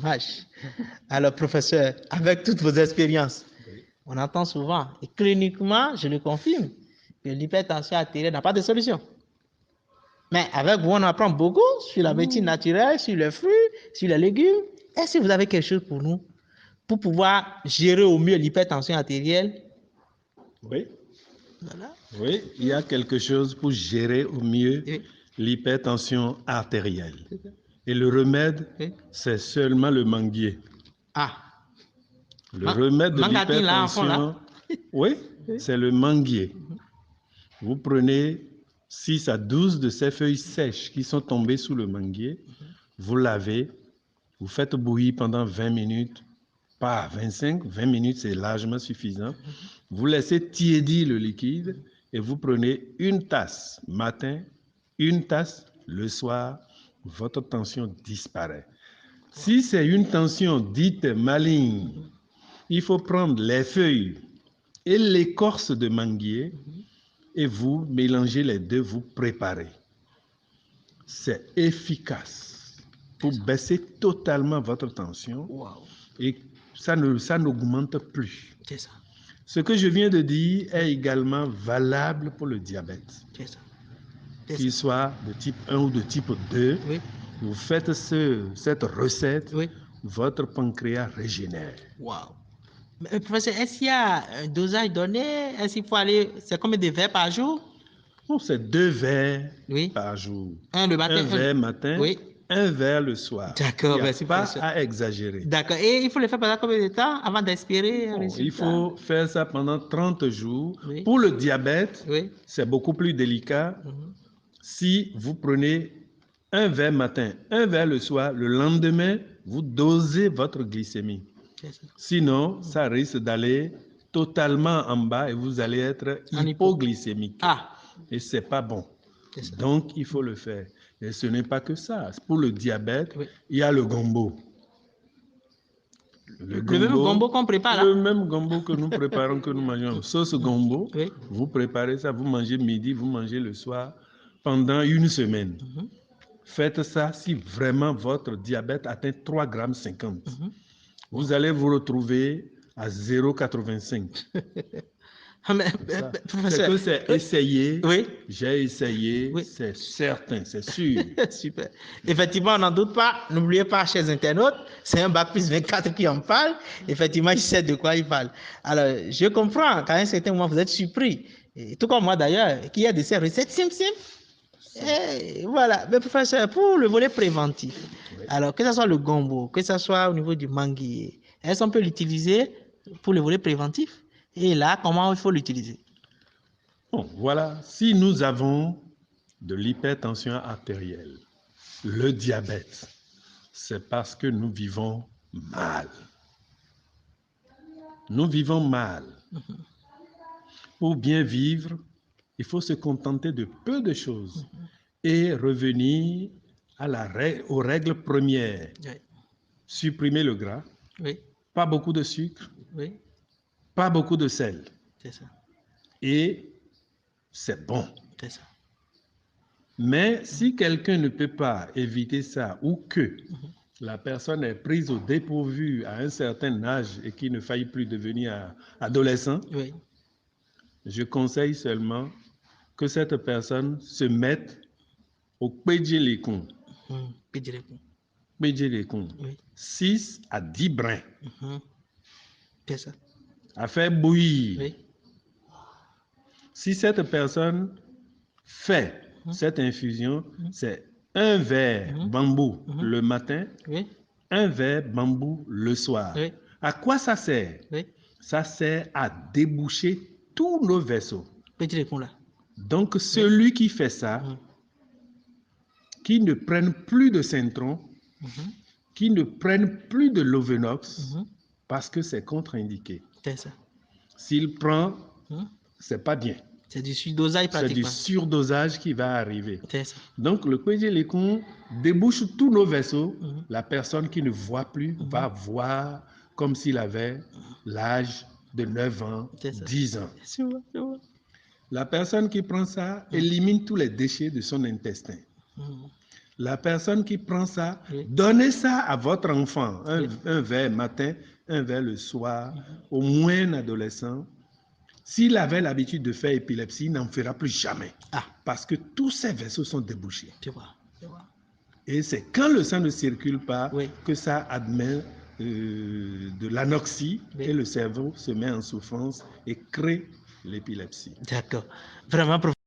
dommage. Alors, professeur, avec toutes vos expériences, on entend souvent, et cliniquement, je le confirme, que l'hypertension artérielle n'a pas de solution. Mais avec vous, on apprend beaucoup sur la médecine naturelle, sur les fruits, sur les légumes. Est-ce que vous avez quelque chose pour nous, pour pouvoir gérer au mieux l'hypertension artérielle? Oui. Voilà. Oui, il y a quelque chose pour gérer au mieux Oui. l'hypertension artérielle. Et le remède, Oui. c'est seulement le manguier. Ah. Le remède de Mangatine, là, en fond, l'hypertension, là. oui, c'est le manguier. Vous prenez 6 à 12 de ces feuilles sèches qui sont tombées sous le manguier, vous lavez, vous faites bouillir pendant 20 minutes, pas 25, 20 minutes c'est largement suffisant. Vous laissez tiédir le liquide et vous prenez une tasse matin, une tasse le soir, votre tension disparaît. Si c'est une tension dite maligne, il faut prendre les feuilles et l'écorce de manguier et vous mélangez les deux, vous préparez. C'est efficace pour baisser totalement votre tension. Wow. Et ça n'augmente plus. C'est ça. Ce que je viens de dire est également valable pour le diabète. C'est ça. Qu'il soit de type 1 ou de type 2, Oui. vous faites cette recette, Oui. votre pancréas régénère. Wow. Mais, professeur, est-ce qu'il y a un dosage donné? Est-ce qu'il faut aller... C'est combien de verres par jour? Bon, c'est 2 verres Oui. par jour. Un le matin. Un verre matin, oui. un verre le soir. D'accord, il n'y a merci, pas professeur. à exagérer. D'accord. Et il faut le faire pendant combien de temps avant d'espérer un résultat? Il faut faire ça pendant 30 jours. Oui. Pour le diabète, Oui. c'est beaucoup plus délicat. Si vous prenez un verre matin, un verre le soir, le lendemain, vous dosez votre glycémie. Sinon, ça risque d'aller totalement en bas et vous allez être hypoglycémique. Ah. Et ce n'est pas bon. Donc, il faut le faire. Et ce n'est pas que ça. Pour le diabète, Oui. il y a le gombo. Le même gombo qu'on prépare là? Le même gombo que nous préparons, que nous mangeons. Sauce gombo, oui. vous préparez ça, vous mangez midi, vous mangez le soir, pendant une semaine. Faites ça si vraiment votre diabète atteint 3,50 grammes. Vous allez vous retrouver à 0,85. C'est que c'est essayé. Oui. J'ai essayé. Oui. C'est certain, c'est sûr. Super. Effectivement, on n'en doute pas. N'oubliez pas, chers internautes, c'est un bac plus 24 qui en parle. Effectivement, je sais de quoi il parle. Alors, je comprends qu'à un certain moment, vous êtes surpris. Et tout comme moi d'ailleurs, qu'il y a de ces recettes simples. Et voilà. Mais professeur, pour le volet préventif, oui. Alors que ce soit le gombo, que ce soit au niveau du manguier, est-ce qu'on peut l'utiliser pour le volet préventif? Et là, comment il faut l'utiliser? Bon, voilà. Si nous avons de l'hypertension artérielle, le diabète, c'est parce que nous vivons mal. Nous vivons mal. Pour bien vivre, il faut se contenter de peu de choses et revenir aux règles premières. Oui. Supprimer le gras, oui. Pas beaucoup de sucre, oui. Pas beaucoup de sel. C'est ça. Et c'est bon. C'est ça. Mais si quelqu'un ne peut pas éviter ça ou que la personne est prise au dépourvu à un certain âge et qu'il ne faille plus devenir adolescent, oui. Je conseille seulement que cette personne se mette au pédjelécon. Pédjelécon. Oui. 6 à 10 brins. C'est ça. À faire bouillir. Oui. Si cette personne fait cette infusion, c'est un verre bambou le matin, oui. Un verre bambou le soir. Oui. À quoi ça sert? Oui. Ça sert à déboucher tous nos vaisseaux. Donc, celui qui fait ça, qui ne prenne plus de Centron, qui ne prenne plus de Lovenox, parce que c'est contre-indiqué. C'est ça. S'il prend, c'est pas bien. C'est du surdosage pratiquement. C'est du surdosage qui va arriver. C'est ça. Donc, le pédjelécon débouche tous nos vaisseaux. La personne qui ne voit plus va voir comme s'il avait l'âge de 9 ans, 10 ans. C'est vrai, c'est vrai. La personne qui prend ça élimine tous les déchets de son intestin. La personne qui prend ça, Oui. donnez ça à votre enfant, un verre matin, un verre le soir, au moins un adolescent. S'il avait l'habitude de faire épilepsie, il n'en fera plus jamais. Ah, Parce que tous ces vaisseaux sont débouchés. tu vois. Tu vois. Et c'est quand le sang ne circule pas Oui. que ça admet de l'anoxie Oui. et le cerveau se met en souffrance et crée l'épilepsie. D'accord. Vraiment,